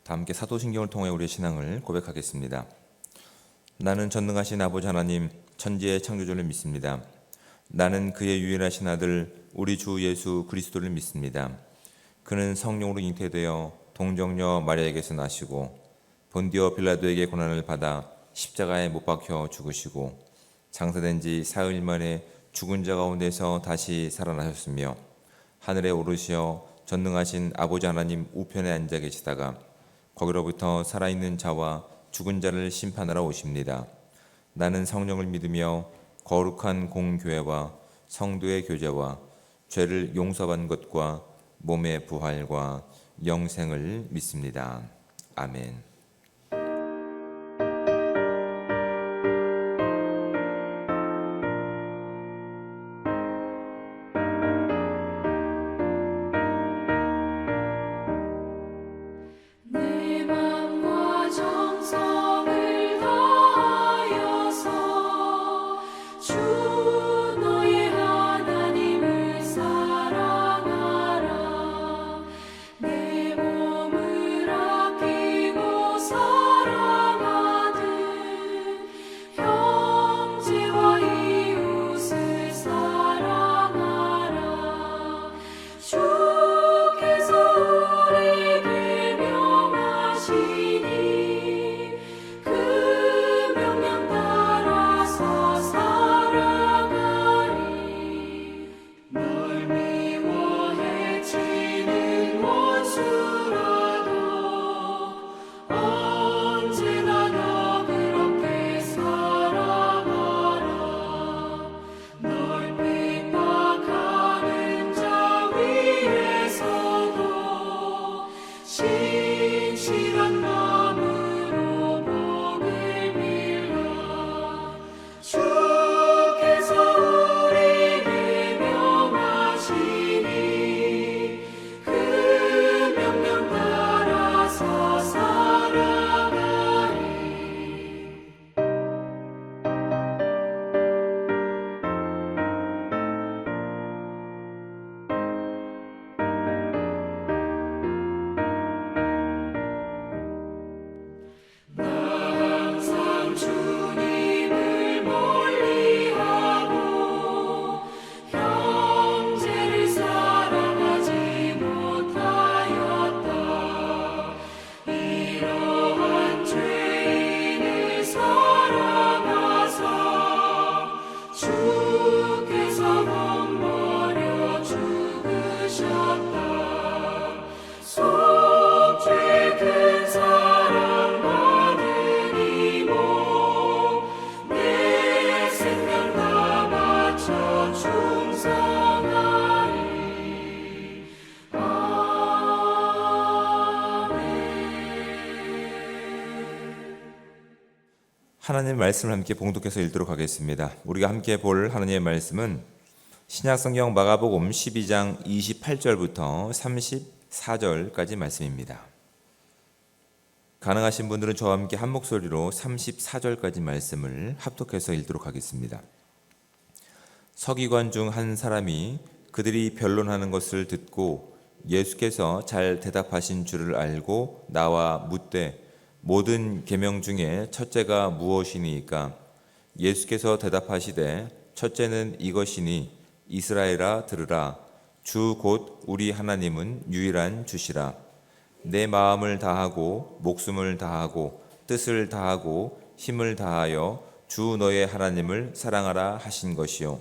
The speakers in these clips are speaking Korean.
다 함께 사도신경을 통해 우리의 신앙을 고백하겠습니다. 나는 전능하신 아버지 하나님, 천지의 창조주를 믿습니다. 나는 그의 유일하신 아들 우리 주 예수 그리스도를 믿습니다. 그는 성령으로 잉태되어 동정녀 마리아에게서 나시고 본디오 빌라도에게 고난을 받아 십자가에 못 박혀 죽으시고 장사된 지 사흘 만에 죽은 자 가운데서 다시 살아나셨으며 하늘에 오르시어 전능하신 아버지 하나님 우편에 앉아 계시다가 거기로부터 살아있는 자와 죽은 자를 심판하러 오십니다. 나는 성령을 믿으며 거룩한 공교회와 성도의 교제와 죄를 용서받는 것과 몸의 부활과 영생을 믿습니다. 아멘. 하나님의 말씀을 함께 봉독해서 읽도록 하겠습니다. 우리가 함께 볼 하나님의 말씀은 신약성경 마가복음 12장 28절부터 34절까지 말씀입니다. 가능하신 분들은 저와 함께 한 목소리로 34절까지 말씀을 합독해서 읽도록 하겠습니다. 서기관 중 한 사람이 그들이 변론하는 것을 듣고 예수께서 잘 대답하신 줄을 알고 나와 묻되 모든 계명 중에 첫째가 무엇이니까? 예수께서 대답하시되 첫째는 이것이니 이스라엘아 들으라. 주 곧 우리 하나님은 유일한 주시라. 내 마음을 다하고 목숨을 다하고 뜻을 다하고 힘을 다하여 주 너의 하나님을 사랑하라 하신 것이요.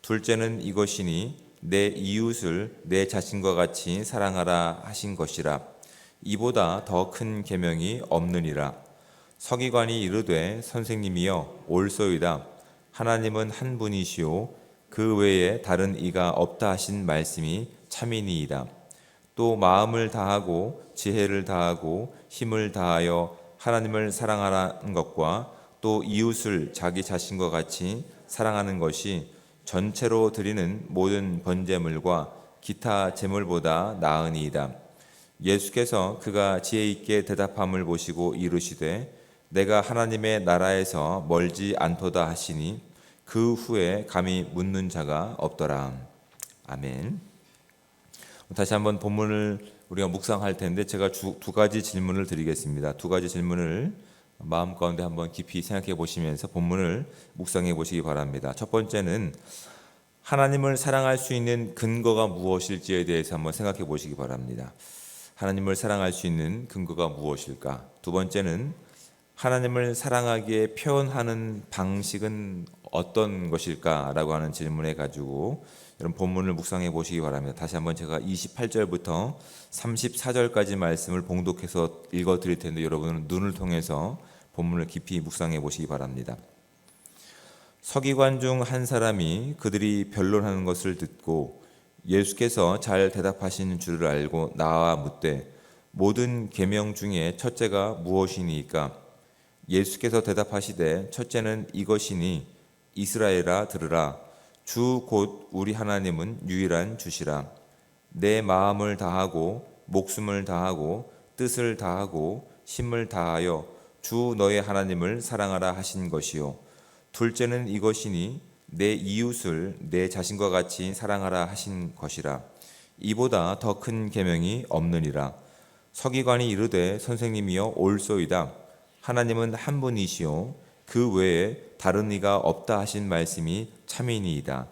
둘째는 이것이니 내 이웃을 내 자신과 같이 사랑하라 하신 것이라. 이보다 더 큰 계명이 없느니라. 서기관이 이르되 선생님이여 옳소이다. 하나님은 한 분이시오 그 외에 다른 이가 없다 하신 말씀이 참이니이다. 또 마음을 다하고 지혜를 다하고 힘을 다하여 하나님을 사랑하라는 것과 또 이웃을 자기 자신과 같이 사랑하는 것이 전체로 드리는 모든 번제물과 기타 제물보다 나으니이다. 예수께서 그가 지혜 있게 대답함을 보시고 이르시되 내가 하나님의 나라에서 멀지 않도다 하시니 그 후에 감히 묻는 자가 없더라. 아멘. 다시 한번 본문을 우리가 묵상할 텐데 제가 두 가지 질문을 드리겠습니다. 두 가지 질문을 마음 가운데 한번 깊이 생각해 보시면서 본문을 묵상해 보시기 바랍니다. 첫 번째는 하나님을 사랑할 수 있는 근거가 무엇일지에 대해서 한번 생각해 보시기 바랍니다. 하나님을 사랑할 수 있는 근거가 무엇일까? 두 번째는 하나님을 사랑하기에 표현하는 방식은 어떤 것일까라고 하는 질문을 가지고 여러분 본문을 묵상해 보시기 바랍니다. 다시 한번 제가 28절부터 34절까지 말씀을 봉독해서 읽어 드릴 텐데 여러분은 눈을 통해서 본문을 깊이 묵상해 보시기 바랍니다. 서기관 중 한 사람이 그들이 변론하는 것을 듣고 예수께서 잘 대답하시는 줄을 알고 나와 묻되 모든 계명 중에 첫째가 무엇이니까? 예수께서 대답하시되 첫째는 이것이니 이스라엘아 들으라. 주 곧 우리 하나님은 유일한 주시라. 내 마음을 다하고 목숨을 다하고 뜻을 다하고 힘을 다하여 주 너의 하나님을 사랑하라 하신 것이요. 둘째는 이것이니 내 이웃을 내 자신과 같이 사랑하라 하신 것이라. 이보다 더 큰 계명이 없느니라. 서기관이 이르되 선생님이여 옳소이다. 하나님은 한 분이시요 그 외에 다른 이가 없다 하신 말씀이 참이니이다.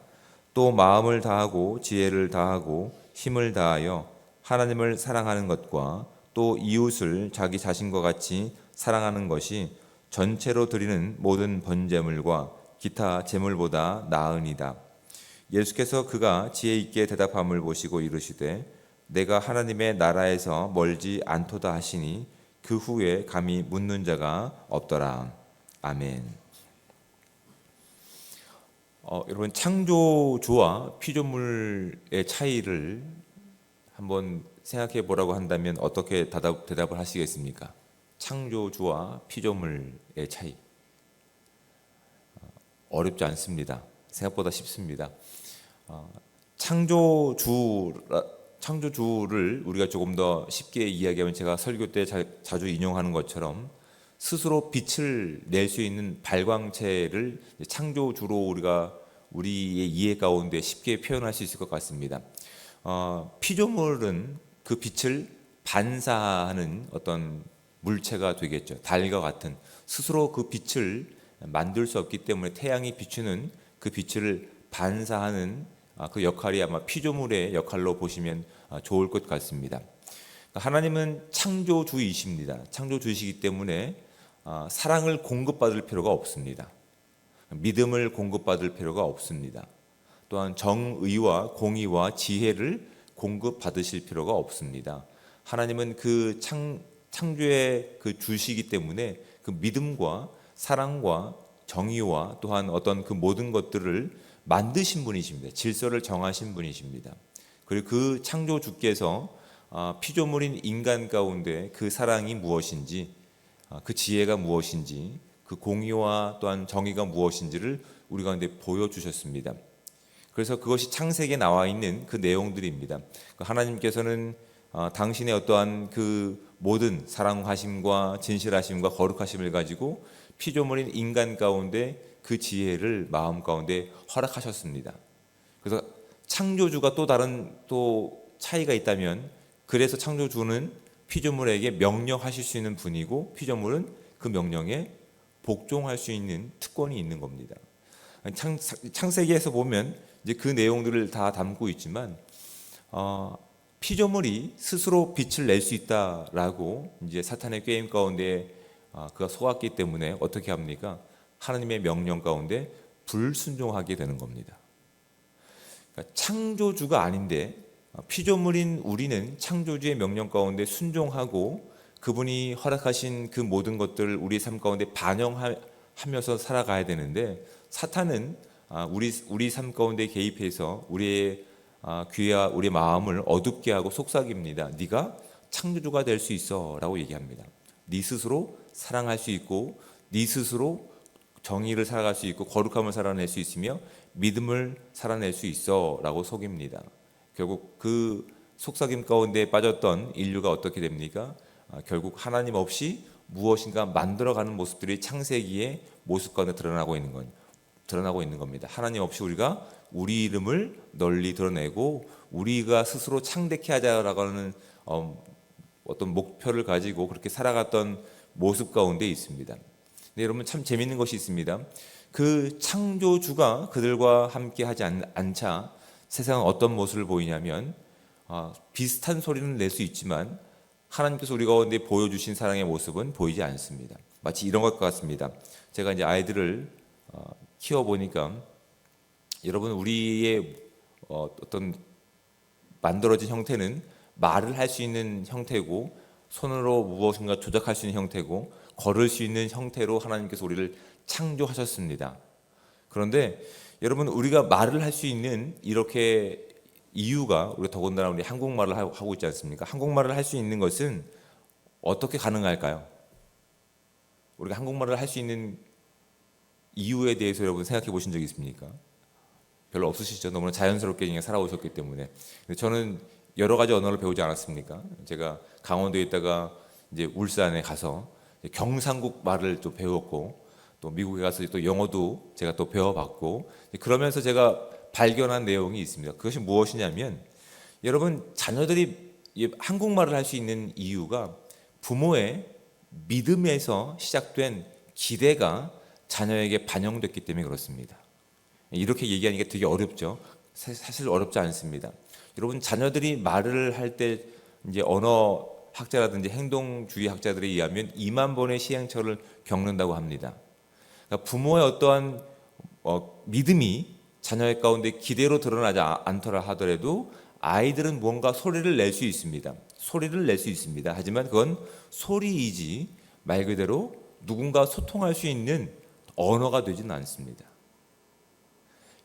또 마음을 다하고 지혜를 다하고 힘을 다하여 하나님을 사랑하는 것과 또 이웃을 자기 자신과 같이 사랑하는 것이 전체로 드리는 모든 번제물과 기타 제물보다 나으니이다. 예수께서 그가 지혜 있게 대답함을 보시고 이르시되 내가 하나님의 나라에서 멀지 않도다 하시니 그 후에 감히 묻는 자가 없더라. 아멘. 여러분 창조주와 피조물의 차이를 한번 생각해 보라고 한다면 어떻게 대답을 하시겠습니까? 창조주와 피조물의 차이 어렵지 않습니다. 생각보다 쉽습니다. 창조주를 우리가 조금 더 쉽게 이야기하면 제가 설교 때 자주 인용하는 것처럼 스스로 빛을 낼 수 있는 발광체를 창조주로 우리가 우리의 이해 가운데 쉽게 표현할 수 있을 것 같습니다. 피조물은 그 빛을 반사하는 어떤 물체가 되겠죠. 달과 같은 스스로 그 빛을 만들 수 없기 때문에 태양이 비추는 그 빛을 반사하는 그 역할이 아마 피조물의 역할로 보시면 좋을 것 같습니다. 하나님은 창조주이십니다. 창조주이시기 때문에 사랑을 공급받을 필요가 없습니다. 믿음을 공급받을 필요가 없습니다. 또한 정의와 공의와 지혜를 공급받으실 필요가 없습니다. 하나님은 그 창조의 그 주시기 때문에 그 믿음과 사랑과 정의와 또한 어떤 그 모든 것들을 만드신 분이십니다. 질서를 정하신 분이십니다. 그리고 그 창조주께서 피조물인 인간 가운데 그 사랑이 무엇인지, 그 지혜가 무엇인지, 그 공의와 또한 정의가 무엇인지를 우리 가운데 보여주셨습니다. 그래서 그것이 창세기에 나와 있는 그 내용들입니다. 하나님께서는 당신의 어떠한 그 모든 사랑하심과 진실하심과 거룩하심을 가지고 피조물인 인간 가운데 그 지혜를 마음 가운데 허락하셨습니다. 그래서 창조주가 또 다른 차이가 있다면, 그래서 창조주는 피조물에게 명령하실 수 있는 분이고 피조물은 그 명령에 복종할 수 있는 특권이 있는 겁니다. 창세기에서 보면 이제 그 내용들을 다 담고 있지만 피조물이 스스로 빛을 낼 수 있다라고 이제 사탄의 게임 가운데 그가 속았기 때문에 어떻게 합니까? 하나님의 명령 가운데 불순종하게 되는 겁니다. 그러니까 창조주가 아닌데 피조물인 우리는 창조주의 명령 가운데 순종하고 그분이 허락하신 그 모든 것들을 우리 삶 가운데 반영하면서 살아가야 되는데, 사탄은 우리 삶 가운데 개입해서 우리의 귀와 우리의 마음을 어둡게 하고 속삭입니다. 네가 창조주가 될 수 있어 라고 얘기합니다. 네 스스로 사랑할 수 있고 네 스스로 정의를 살아갈 수 있고 거룩함을 살아낼 수 있으며 믿음을 살아낼 수 있어 라고 속입니다. 결국 그 속삭임 가운데 빠졌던 인류가 어떻게 됩니까? 결국 하나님 없이 무엇인가 만들어가는 모습들이 창세기의 모습 가운데 드러나고 있는 겁니다. 하나님 없이 우리 이름을 널리 드러내고 우리가 스스로 창대케 하자라고 하는 어떤 목표를 가지고 그렇게 살아갔던 모습 가운데 있습니다. 근데 여러분 참 재밌는 것이 있습니다. 그 창조주가 그들과 함께 하지 않자 세상은 어떤 모습을 보이냐면 비슷한 소리는 낼 수 있지만 하나님께서 우리 가운데 보여주신 사랑의 모습은 보이지 않습니다. 마치 이런 것 같습니다. 제가 이제 아이들을 키워보니까 여러분 우리의 어떤 만들어진 형태는 말을 할 수 있는 형태고 손으로 무엇인가 조작할 수 있는 형태고 걸을 수 있는 형태로 하나님께서 우리를 창조하셨습니다. 그런데 여러분 우리가 말을 할 수 있는 이렇게 이유가 우리 더군다나 우리 한국말을 하고 있지 않습니까? 한국말을 할 수 있는 것은 어떻게 가능할까요? 우리가 한국말을 할 수 있는 이유에 대해서 여러분 생각해 보신 적이 있습니까? 별로 없으시죠? 너무나 자연스럽게 그냥 살아오셨기 때문에. 저는 여러 가지 언어를 배우지 않았습니까? 제가 강원도에 있다가 이제 울산에 가서 경상국 말을 또 배웠고 또 미국에 가서 또 영어도 제가 또 배워봤고 그러면서 제가 발견한 내용이 있습니다. 그것이 무엇이냐면 여러분 자녀들이 한국말을 할 수 있는 이유가 부모의 믿음에서 시작된 기대가 자녀에게 반영됐기 때문에 그렇습니다. 이렇게 얘기하니까 되게 어렵죠. 사실 어렵지 않습니다. 여러분 자녀들이 말을 할 때 이제 언어 학자라든지 행동주의 학자들에 의하면 2만 번의 시행착오를 겪는다고 합니다. 그러니까 부모의 어떠한 믿음이 자녀의 가운데 기대로 드러나지 않더라 하더라도 아이들은 뭔가 소리를 낼 수 있습니다. 소리를 낼 수 있습니다. 하지만 그건 소리이지 말 그대로 누군가 소통할 수 있는 언어가 되지는 않습니다.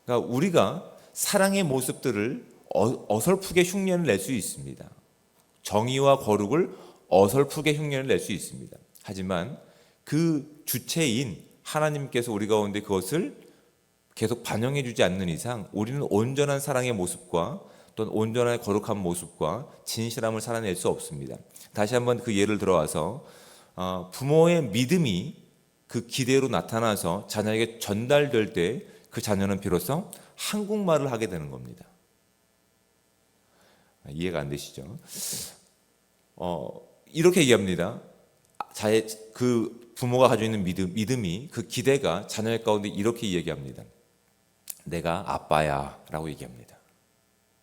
그러니까 우리가 사랑의 모습들을 어설프게 흉내를 낼 수 있습니다. 정의와 거룩을 어설프게 흉내를 낼 수 있습니다. 하지만 그 주체인 하나님께서 우리 가운데 그것을 계속 반영해 주지 않는 이상 우리는 온전한 사랑의 모습과 또는 온전한 거룩한 모습과 진실함을 살아낼 수 없습니다. 다시 한번 그 예를 들어와서 부모의 믿음이 그 기대로 나타나서 자녀에게 전달될 때 그 자녀는 비로소 한국말을 하게 되는 겁니다. 이해가 안 되시죠? 이렇게 얘기합니다. 그 부모가 가지고 있는 믿음이 그 기대가 자녀의 가운데 이렇게 얘기합니다. 내가 아빠야 라고 얘기합니다.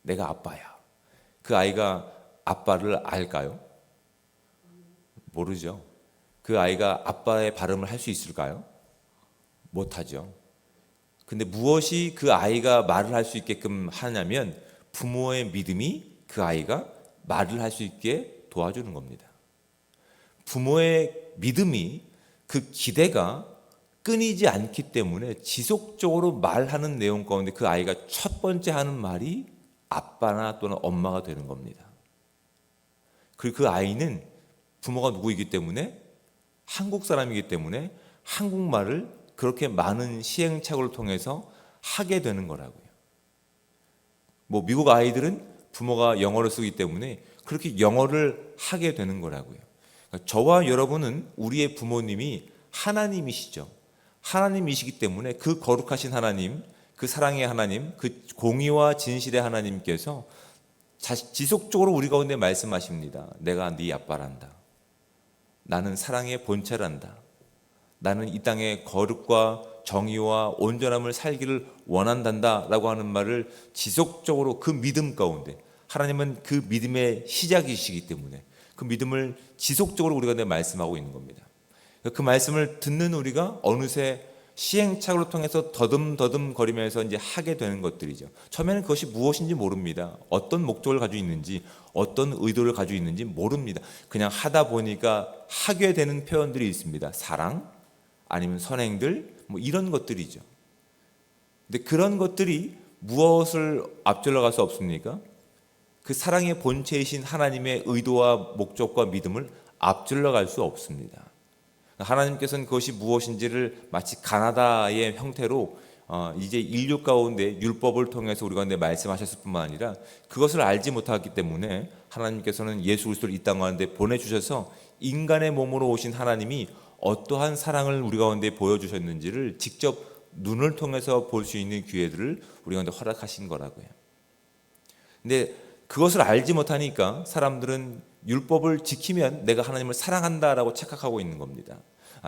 내가 아빠야. 그 아이가 아빠를 알까요? 모르죠. 그 아이가 아빠의 발음을 할 수 있을까요? 못하죠. 근데 무엇이 그 아이가 말을 할 수 있게끔 하냐면 부모의 믿음이 그 아이가 말을 할 수 있게 도와주는 겁니다. 부모의 믿음이 그 기대가 끊이지 않기 때문에 지속적으로 말하는 내용 가운데 그 아이가 첫 번째 하는 말이 아빠나 또는 엄마가 되는 겁니다. 그리고 그 아이는 부모가 누구이기 때문에 한국 사람이기 때문에 한국말을 그렇게 많은 시행착오를 통해서 하게 되는 거라고요. 미국 아이들은 부모가 영어를 쓰기 때문에 그렇게 영어를 하게 되는 거라고요. 그러니까 저와 여러분은 우리의 부모님이 하나님이시죠. 하나님이시기 때문에 그 거룩하신 하나님, 그 사랑의 하나님, 그 공의와 진실의 하나님께서 지속적으로 우리 가운데 말씀하십니다. 내가 네 아빠란다. 나는 사랑의 본체란다. 나는 이 땅의 거룩과 정의와 온전함을 살기를 원한단다 라고 하는 말을 지속적으로 그 믿음 가운데 하나님은 그 믿음의 시작이시기 때문에 그 믿음을 지속적으로 우리가 말씀하고 있는 겁니다. 그 말씀을 듣는 우리가 어느새 시행착오를 통해서 더듬더듬 거리면서 이제 하게 되는 것들이죠. 처음에는 그것이 무엇인지 모릅니다. 어떤 목적을 가지고 있는지, 어떤 의도를 가지고 있는지 모릅니다. 그냥 하다 보니까 하게 되는 표현들이 있습니다. 사랑, 아니면 선행들, 이런 것들이죠. 근데 그런 것들이 무엇을 앞질러 갈 수 없습니까? 그 사랑의 본체이신 하나님의 의도와 목적과 믿음을 앞질러 갈 수 없습니다. 하나님께서는 그것이 무엇인지를 마치 가나다의 형태로 이제 인류 가운데 율법을 통해서 우리 가운데 말씀하셨을 뿐만 아니라 그것을 알지 못하기 때문에 하나님께서는 예수 그리스도를 이 땅 가운데 보내주셔서 인간의 몸으로 오신 하나님이 어떠한 사랑을 우리 가운데 보여주셨는지를 직접 눈을 통해서 볼 수 있는 기회들을 우리 가운데 허락하신 거라고요. 근데 그것을 알지 못하니까 사람들은 율법을 지키면 내가 하나님을 사랑한다라고 착각하고 있는 겁니다.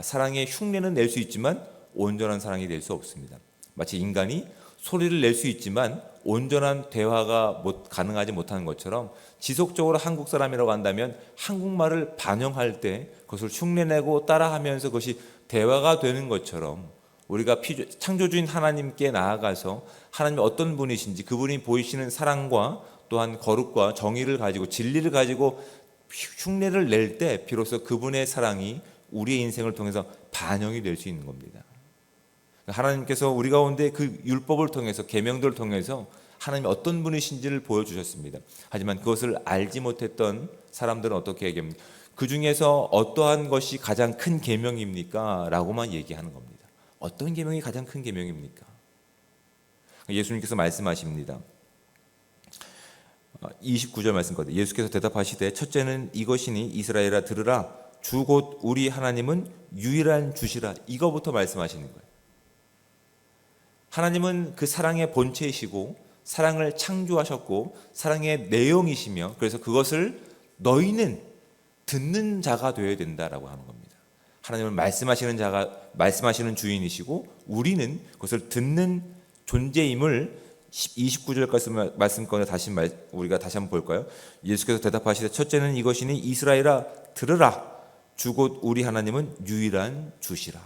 사랑의 흉내는 낼 수 있지만 온전한 사랑이 될 수 없습니다. 마치 인간이 소리를 낼 수 있지만 온전한 대화가 가능하지 못하는 것처럼 지속적으로 한국 사람이라고 한다면 한국말을 반영할 때 그것을 흉내내고 따라하면서 그것이 대화가 되는 것처럼 우리가 창조주인 하나님께 나아가서 하나님이 어떤 분이신지 그분이 보이시는 사랑과 또한 거룩과 정의를 가지고 진리를 가지고 흉내를 낼 때 비로소 그분의 사랑이 우리의 인생을 통해서 반영이 될 수 있는 겁니다. 하나님께서 우리 가운데 그 율법을 통해서 계명들을 통해서 하나님이 어떤 분이신지를 보여주셨습니다. 하지만 그것을 알지 못했던 사람들은 어떻게 얘기합니까? 그 중에서 어떠한 것이 가장 큰 계명입니까? 라고만 얘기하는 겁니다. 어떤 계명이 가장 큰 계명입니까? 예수님께서 말씀하십니다. 29절 말씀거든요. 예수께서 대답하시되 첫째는 이것이니 이스라엘아 들으라 주 곧 우리 하나님은 유일한 주시라. 이거부터 말씀하시는 거예요. 하나님은 그 사랑의 본체이시고 사랑을 창조하셨고 사랑의 내용이시며 그래서 그것을 너희는 듣는 자가 되어야 된다라고 하는 겁니다. 하나님은 말씀하시는 주인이시고 우리는 그것을 듣는 존재임을 29절까지 말씀 가운데 우리가 다시 한번 볼까요? 예수께서 대답하시되 첫째는 이것이니 이스라엘아 들으라 주 곧 우리 하나님은 유일한 주시라.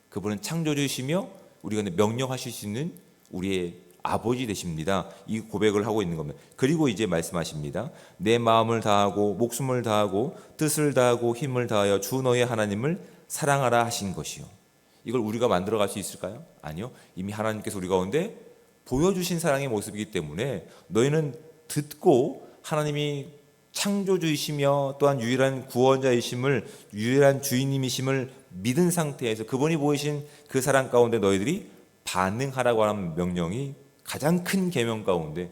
그분은 창조주시며 우리가 명령하실 수 있는 우리의 아버지 되십니다. 이 고백을 하고 있는 겁니다. 그리고 이제 말씀하십니다. 내 마음을 다하고 목숨을 다하고 뜻을 다하고 힘을 다하여 주 너의 하나님을 사랑하라 하신 것이요. 이걸 우리가 만들어갈 수 있을까요? 아니요. 이미 하나님께서 우리 가운데 보여주신 사랑의 모습이기 때문에 너희는 듣고 하나님이 창조주이시며 또한 유일한 구원자이심을 유일한 주인님이심을 믿은 상태에서 그분이 보이신 그 사랑 가운데 너희들이 반응하라고 하는 명령이 가장 큰 계명 가운데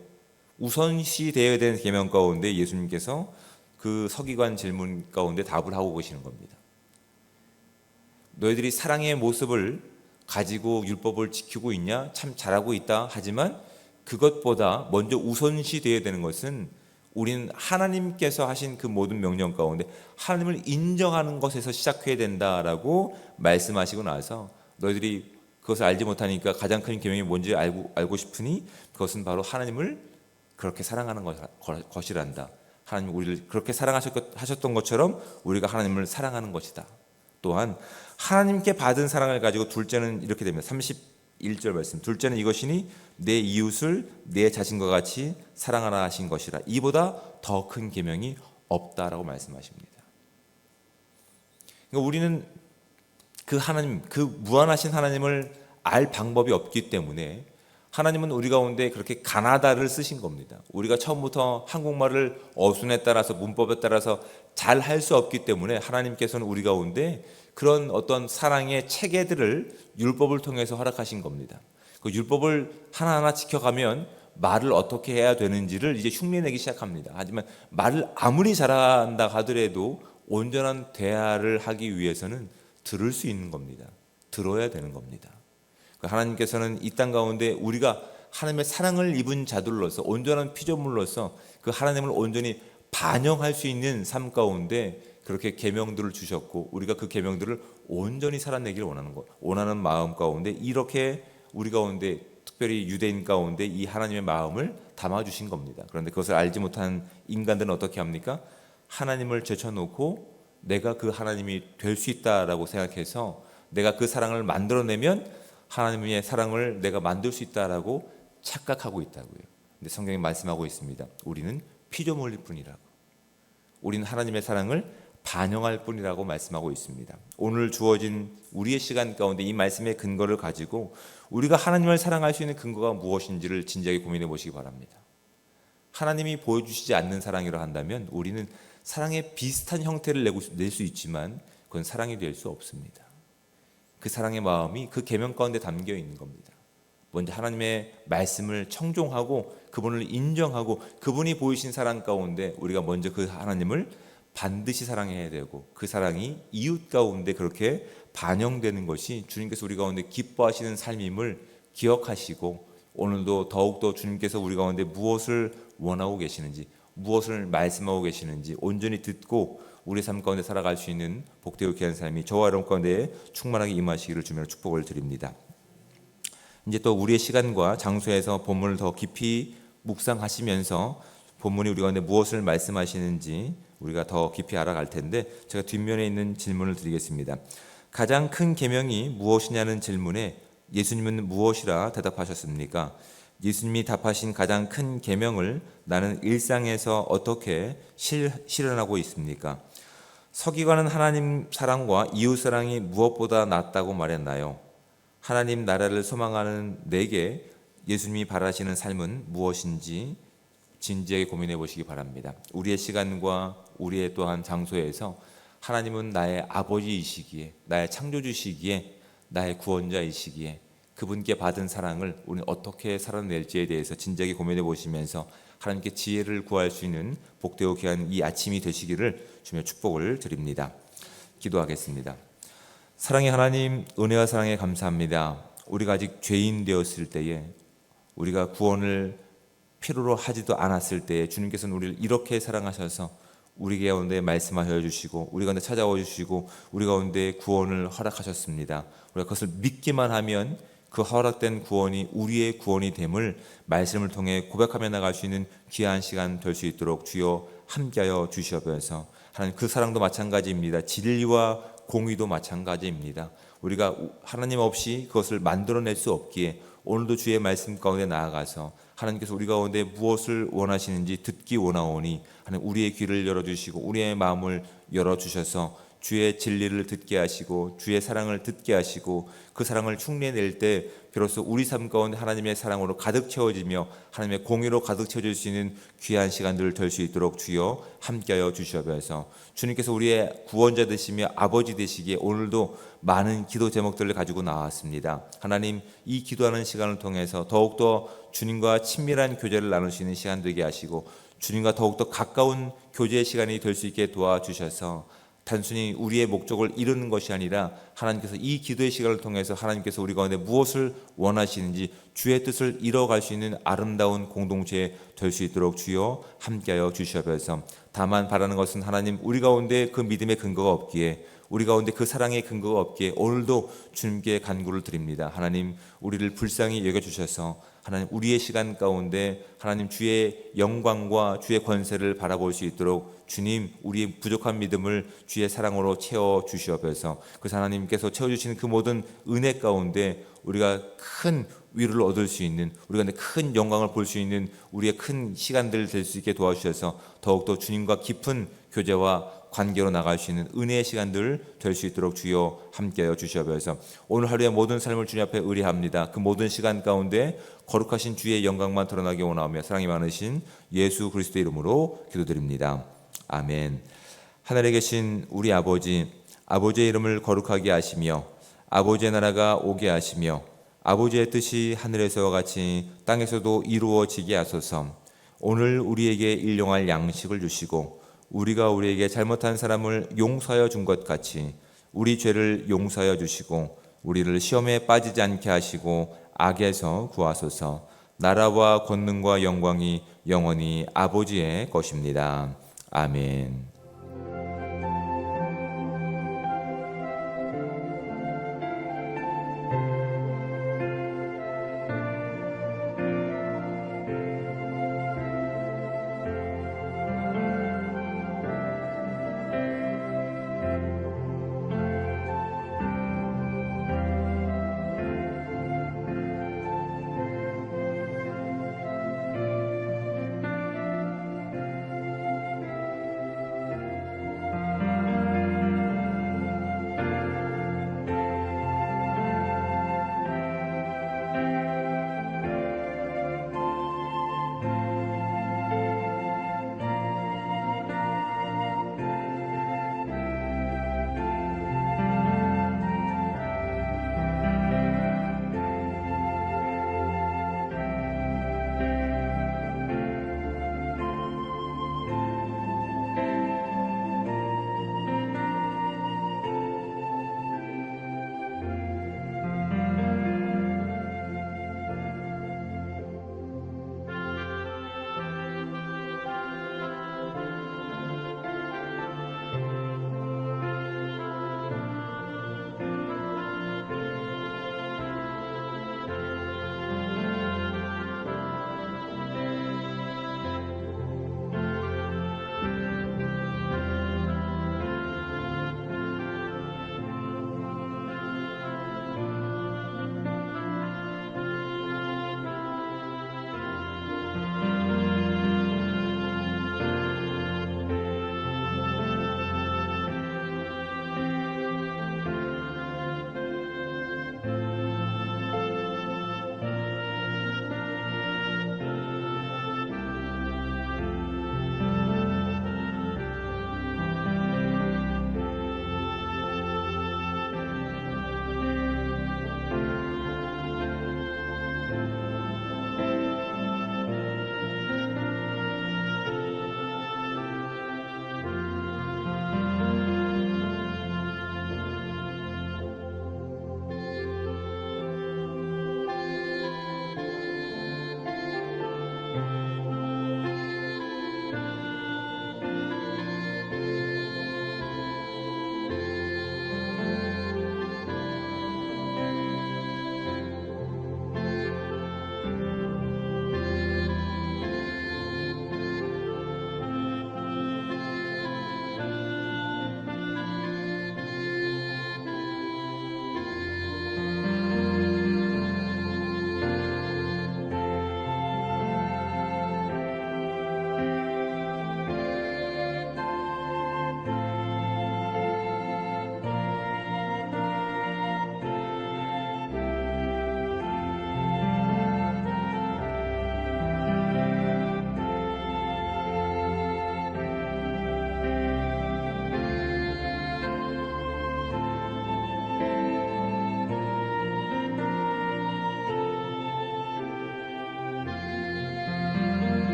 우선시 되어야 되는 계명 가운데 예수님께서 그 서기관 질문 가운데 답을 하고 계시는 겁니다. 너희들이 사랑의 모습을 가지고 율법을 지키고 있냐? 참 잘하고 있다. 하지만 그것보다 먼저 우선시 되어야 되는 것은 우리는 하나님께서 하신 그 모든 명령 가운데 하나님을 인정하는 것에서 시작해야 된다라고 말씀하시고 나서 너희들이 그것을 알지 못하니까 가장 큰 계명이 뭔지 알고 싶으니 그것은 바로 하나님을 그렇게 사랑하는 것이란다. 하나님 우리를 그렇게 사랑하셨던 것처럼 우리가 하나님을 사랑하는 것이다. 또한 하나님께 받은 사랑을 가지고 둘째는 이렇게 됩니다. 31절 말씀. 둘째는 이것이니 내 이웃을 내 자신과 같이 사랑하라 하신 것이라. 이보다 더 큰 계명이 없다라고 말씀하십니다. 그러니까 우리는 그 하나님, 그 무한하신 하나님을 알 방법이 없기 때문에 하나님은 우리 가운데 그렇게 가나다를 쓰신 겁니다. 우리가 처음부터 한국말을 어순에 따라서 문법에 따라서 잘 할 수 없기 때문에 하나님께서는 우리 가운데 그런 어떤 사랑의 체계들을 율법을 통해서 허락하신 겁니다. 그 율법을 하나하나 지켜가면 말을 어떻게 해야 되는지를 이제 흉내내기 시작합니다. 하지만 말을 아무리 잘한다 하더라도 온전한 대화를 하기 위해서는 들을 수 있는 겁니다. 들어야 되는 겁니다. 하나님께서는 이 땅 가운데 우리가 하나님의 사랑을 입은 자들로서 온전한 피조물로서 그 하나님을 온전히 반영할 수 있는 삶 가운데 그렇게 계명들을 주셨고 우리가 그 계명들을 온전히 살아내기를 원하는 마음 가운데 이렇게 우리 가운데 특별히 유대인 가운데 이 하나님의 마음을 담아주신 겁니다. 그런데 그것을 알지 못한 인간들은 어떻게 합니까? 하나님을 제쳐놓고 내가 그 하나님이 될 수 있다라고 생각해서 내가 그 사랑을 만들어내면 하나님의 사랑을 내가 만들 수 있다라고 착각하고 있다고요. 근데 성경이 말씀하고 있습니다. 우리는 피조물일 뿐이라고. 우리는 하나님의 사랑을 반영할 뿐이라고 말씀하고 있습니다. 오늘 주어진 우리의 시간 가운데 이 말씀의 근거를 가지고 우리가 하나님을 사랑할 수 있는 근거가 무엇인지를 진지하게 고민해 보시기 바랍니다. 하나님이 보여주시지 않는 사랑이라 한다면 우리는 사랑의 비슷한 형태를 낼 수 있지만 그건 사랑이 될 수 없습니다. 그 사랑의 마음이 그 계명 가운데 담겨 있는 겁니다. 먼저 하나님의 말씀을 청종하고 그분을 인정하고 그분이 보이신 사랑 가운데 우리가 먼저 그 하나님을 반드시 사랑해야 되고 그 사랑이 이웃 가운데 그렇게 반영되는 것이 주님께서 우리 가운데 기뻐하시는 삶임을 기억하시고 오늘도 더욱더 주님께서 우리 가운데 무엇을 원하고 계시는지 무엇을 말씀하고 계시는지 온전히 듣고 우리 삶 가운데 살아갈 수 있는 복되고 귀한 삶이 저와 여러분 가운데 충만하게 임하시기를 주며 축복을 드립니다. 이제 또 우리의 시간과 장소에서 본문을 더 깊이 묵상하시면서 본문이 우리 가운데 무엇을 말씀하시는지 우리가 더 깊이 알아갈 텐데, 제가 뒷면에 있는 질문을 드리겠습니다. 가장 큰 계명이 무엇이냐는 질문에 예수님은 무엇이라 대답하셨습니까? 예수님이 답하신 가장 큰 계명을 나는 일상에서 어떻게 실현하고 있습니까? 서기관은 하나님 사랑과 이웃 사랑이 무엇보다 낫다고 말했나요? 하나님 나라를 소망하는 내게 예수님이 바라시는 삶은 무엇인지 진지하게 고민해 보시기 바랍니다. 우리의 시간과 우리의 또한 장소에서 하나님은 나의 아버지이시기에, 나의 창조주시기에, 나의 구원자이시기에 그분께 받은 사랑을 우리는 어떻게 살아낼지에 대해서 진지하게 고민해 보시면서 하나님께 지혜를 구할 수 있는 복되고 귀한 이 아침이 되시기를 주며 축복을 드립니다. 기도하겠습니다. 사랑의 하나님, 은혜와 사랑에 감사합니다. 우리가 아직 죄인 되었을 때에, 우리가 구원을 필요로 하지도 않았을 때에 주님께서는 우리를 이렇게 사랑하셔서 우리 가운데 말씀하여 주시고 우리 가운데 찾아와 주시고 우리 가운데 구원을 허락하셨습니다. 우리가 그것을 믿기만 하면 그 허락된 구원이 우리의 구원이 됨을 말씀을 통해 고백하며 나갈 수 있는 귀한 시간 될 수 있도록 주여 함께하여 주시옵소서. 하나님, 그 사랑도 마찬가지입니다. 진리와 공의도 마찬가지입니다. 우리가 하나님 없이 그것을 만들어낼 수 없기에 오늘도 주의 말씀 가운데 나아가서 하나님께서 우리 가운데 무엇을 원하시는지 듣기 원하오니 하나님, 우리의 귀를 열어주시고 우리의 마음을 열어주셔서 주의 진리를 듣게 하시고 주의 사랑을 듣게 하시고 그 사랑을 충내낼 때 비로소 우리 삶 가운데 하나님의 사랑으로 가득 채워지며 하나님의 공의로 가득 채워질 수 있는 귀한 시간들 될 수 있도록 주여 함께하여 주시옵소서. 주님께서 우리의 구원자 되시며 아버지 되시기에 오늘도 많은 기도 제목들을 가지고 나왔습니다. 하나님, 이 기도하는 시간을 통해서 더욱더 주님과 친밀한 교제를 나눌 수 있는 시간 되게 하시고 주님과 더욱더 가까운 교제의 시간이 될 수 있게 도와주셔서 단순히 우리의 목적을 이루는 것이 아니라 하나님께서 이 기도의 시간을 통해서 하나님께서 우리 가운데 무엇을 원하시는지 주의 뜻을 이뤄갈 수 있는 아름다운 공동체 될 수 있도록 주여 함께하여 주시옵소서. 다만 바라는 것은 하나님, 우리 가운데 그 믿음의 근거가 없기에, 우리 가운데 그 사랑의 근거가 없기에 오늘도 주님께 간구를 드립니다. 하나님, 우리를 불쌍히 여겨주셔서 하나님, 우리의 시간 가운데 하나님 주의 영광과 주의 권세를 바라볼 수 있도록 주님, 우리의 부족한 믿음을 주의 사랑으로 채워 주시옵소서. 그래서 하나님께서 채워주시는 그 모든 은혜 가운데 우리가 큰 위로를 얻을 수 있는, 우리가 큰 영광을 볼 수 있는 우리의 큰 시간들 될 수 있게 도와주셔서 더욱더 주님과 깊은 교제와 관계로 나갈 수 있는 은혜의 시간들 될 수 있도록 주여 함께하여 주시옵소서. 오늘 하루의 모든 삶을 주님 앞에 의뢰합니다. 그 모든 시간 가운데 거룩하신 주의 영광만 드러나게 원하며 사랑이 많으신 예수 그리스도의 이름으로 기도드립니다. 아멘. 하늘에 계신 우리 아버지, 아버지의 이름을 거룩하게 하시며 아버지의 나라가 오게 하시며 아버지의 뜻이 하늘에서와 같이 땅에서도 이루어지게 하소서. 오늘 우리에게 일용할 양식을 주시고 우리가 우리에게 잘못한 사람을 용서하여 준 것 같이 우리 죄를 용서하여 주시고 우리를 시험에 빠지지 않게 하시고 악에서 구하소서. 나라와 권능과 영광이 영원히 아버지의 것입니다. 아멘.